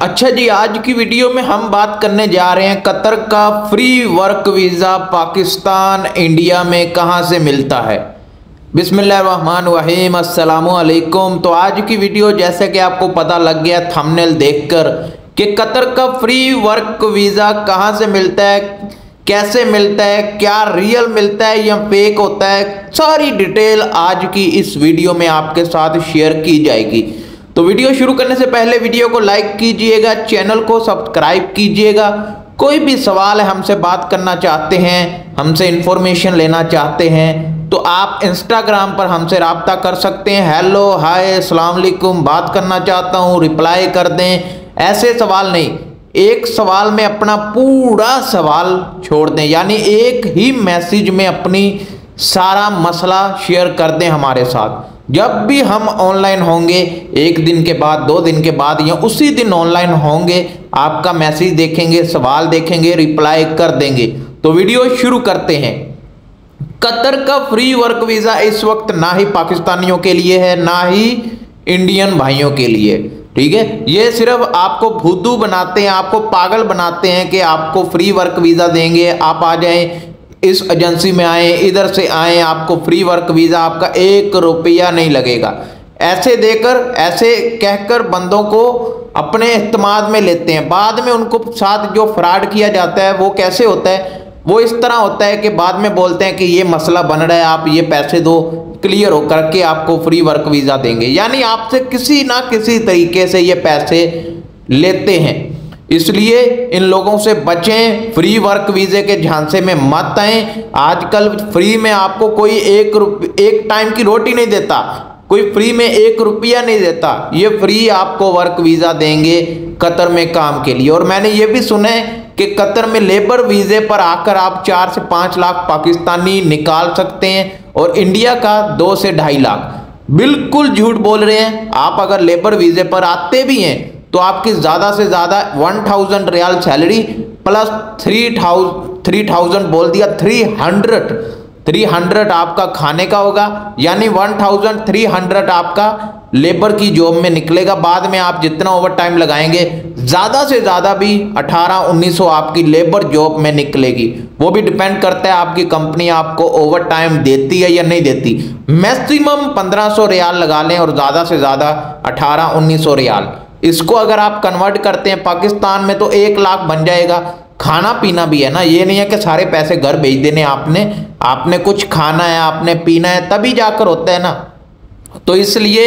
अच्छा जी, आज की वीडियो में हम बात करने जा रहे हैं कतर का free work visa Pakistan India में कहां से मिलता है। बिस्मिल्लाहिर्रहमानिर्रहीम, अस्सलामु अलैकुम। तो आज की वीडियो जैसे कि आपको पता लग गया थंबनेल देखकर कि कतर का फ्री वर्क वीज़ा कहां से मिलता है, कैसे मिलता है, क्या रियल मिलता है या फेक होता है, सारी डिटेल आज की इस वीडियो में आपके साथ शेयर की जाएगी। तो वीडियो शुरू करने से पहले वीडियो को लाइक कीजिएगा, चैनल को सब्सक्राइब कीजिएगा। कोई भी सवाल है, हमसे बात करना चाहते हैं, हमसे इंफॉर्मेशन लेना चाहते हैं तो आप इंस्टाग्राम पर हमसे रब्ता कर सकते हैं। हेलो, हाय, अस्सलाम वालेकुम, बात करना चाहता हूँ, रिप्लाई कर दें। ऐसे सवाल नहीं, एक सवाल में अपना पूरा सवाल छोड़ दें, यानी एक ही मैसेज में अपनी सारा मसला शेयर कर दें हमारे साथ। जब भी हम ऑनलाइन होंगे, एक दिन के बाद, 2 दिन के बाद या उसी दिन ऑनलाइन होंगे, आपका मैसेज देखेंगे, सवाल देखेंगे, रिप्लाई कर देंगे। तो वीडियो शुरू करते हैं। कतर का फ्री वर्क वीज़ा इस वक्त ना ही पाकिस्तानियों के लिए है, ना ही इंडियन भाइयों के लिए। ठीक है, ये सिर्फ आपको भुद्धू बनाते हैं, आपको पागल बनाते हैं कि आपको फ्री वर्क वीज़ा देंगे, आप आ जाएं, इस एजेंसी में आए, इधर से आए, आपको फ्री वर्क वीज़ा, आपका 1 रुपया नहीं लगेगा। ऐसे देकर, ऐसे कहकर बंदों को अपने इत्मीनान में लेते हैं। बाद में उनको साथ जो फ्रॉड किया जाता है वो कैसे होता है, वो इस तरह होता है कि बाद में बोलते हैं कि ये मसला बन रहा है, आप ये पैसे दो, क्लियर हो करके आपको फ्री वर्क वीज़ा देंगे। यानी आपसे किसी ना किसी तरीके से ये पैसे लेते हैं। इसलिए इन लोगों से बचें, फ्री वर्क वीज़े के झांसे में मत आएं। आजकल फ्री में आपको कोई एक टाइम की रोटी नहीं देता, कोई फ्री में 1 रुपया नहीं देता। ये फ्री आपको वर्क वीज़ा देंगे कतर में काम के लिए। और मैंने ये भी सुना है कि कतर में लेबर वीज़े पर आकर आप 4 से 5 लाख पाकिस्तानी निकाल सकते हैं और इंडिया का 2 से 2.5 लाख। बिल्कुल झूठ बोल रहे हैं। आप अगर लेबर वीज़े पर आते भी हैं तो आपकी ज़्यादा से ज़्यादा 1000 रियाल सैलरी प्लस 3000 बोल दिया, 300 आपका खाने का होगा, यानी 1300 आपका लेबर की जॉब में निकलेगा। बाद में आप जितना ओवर टाइम लगाएंगे, ज़्यादा से ज़्यादा भी 1800-1900 आपकी लेबर जॉब में निकलेगी। वो भी डिपेंड करता है आपकी कंपनी आपको ओवर टाइम देती है या नहीं देती। मैक्सिमम 1500 रियाल लगा लें और ज़्यादा से ज़्यादा 1800-1900 रियाल। इसको अगर आप कन्वर्ट करते हैं पाकिस्तान में तो 1 लाख बन जाएगा। खाना पीना भी है ना, ये नहीं है कि सारे पैसे घर भेज देने, आपने कुछ खाना है, आपने पीना है, तभी जाकर होता है ना। तो इसलिए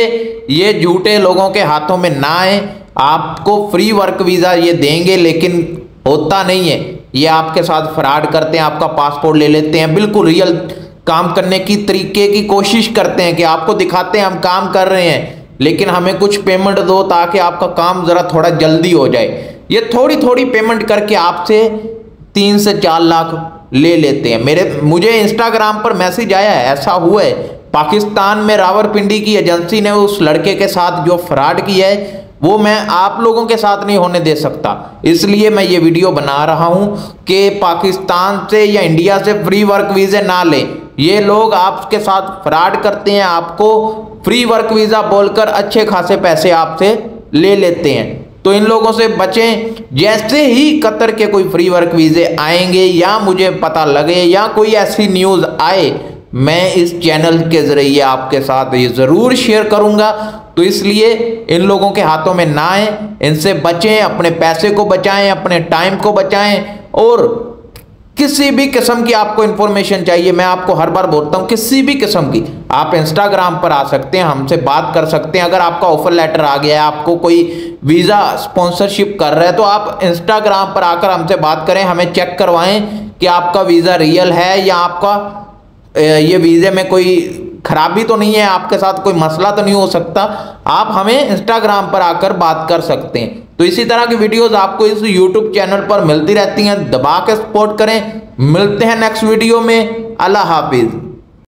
ये झूठे लोगों के हाथों में ना आए। आपको फ्री वर्क वीज़ा ये देंगे लेकिन होता नहीं है, ये आपके साथ फ्रॉड करते हैं, आपका पासपोर्ट ले लेते हैं, बिल्कुल रियल काम करने की तरीके की कोशिश करते हैं कि आपको दिखाते हैं हम काम कर रहे हैं लेकिन हमें कुछ पेमेंट दो ताकि आपका काम ज़रा थोड़ा जल्दी हो जाए। ये थोड़ी थोड़ी पेमेंट करके आपसे 3 से 4 लाख ले लेते हैं। मुझे इंस्टाग्राम पर मैसेज आया है, ऐसा हुआ है पाकिस्तान में रावलपिंडी की एजेंसी ने उस लड़के के साथ जो फ्रॉड किया है वो मैं आप लोगों के साथ नहीं होने दे सकता। इसलिए मैं ये वीडियो बना रहा हूँ कि पाकिस्तान से या इंडिया से फ्री वर्क वीज़े ना लें। ये लोग आपके साथ फ्रॉड करते हैं, आपको फ्री वर्क वीज़ा बोलकर अच्छे खासे पैसे आपसे ले लेते हैं। तो इन लोगों से बचें। जैसे ही कतर के कोई फ्री वर्क वीज़े आएंगे या मुझे पता लगे या कोई ऐसी न्यूज़ आए, मैं इस चैनल के ज़रिए आपके साथ ये ज़रूर शेयर करूँगा। तो इसलिए इन लोगों के हाथों में ना आए, इनसे बचें, अपने पैसे को बचाएं, अपने टाइम को बचाएं। और किसी भी किस्म की आपको इंफॉर्मेशन चाहिए, मैं आपको हर बार बोलता हूँ, किसी भी किस्म की आप इंस्टाग्राम पर आ सकते हैं, हमसे बात कर सकते हैं। अगर आपका ऑफर लेटर आ गया है, आपको कोई वीज़ा स्पॉन्सरशिप कर रहा है तो आप इंस्टाग्राम पर आकर हमसे बात करें, हमें चेक करवाएं कि आपका वीज़ा रियल है या आपका ये वीज़े में कोई खराबी तो नहीं है, आपके साथ कोई मसला तो नहीं हो सकता। आप हमें इंस्टाग्राम पर आकर बात कर सकते हैं। तो इसी तरह की वीडियोस आपको इस यूट्यूब चैनल पर मिलती रहती हैं, दबा के सपोर्ट करें। मिलते हैं नेक्स्ट वीडियो में। अल्लाह हाफिज़।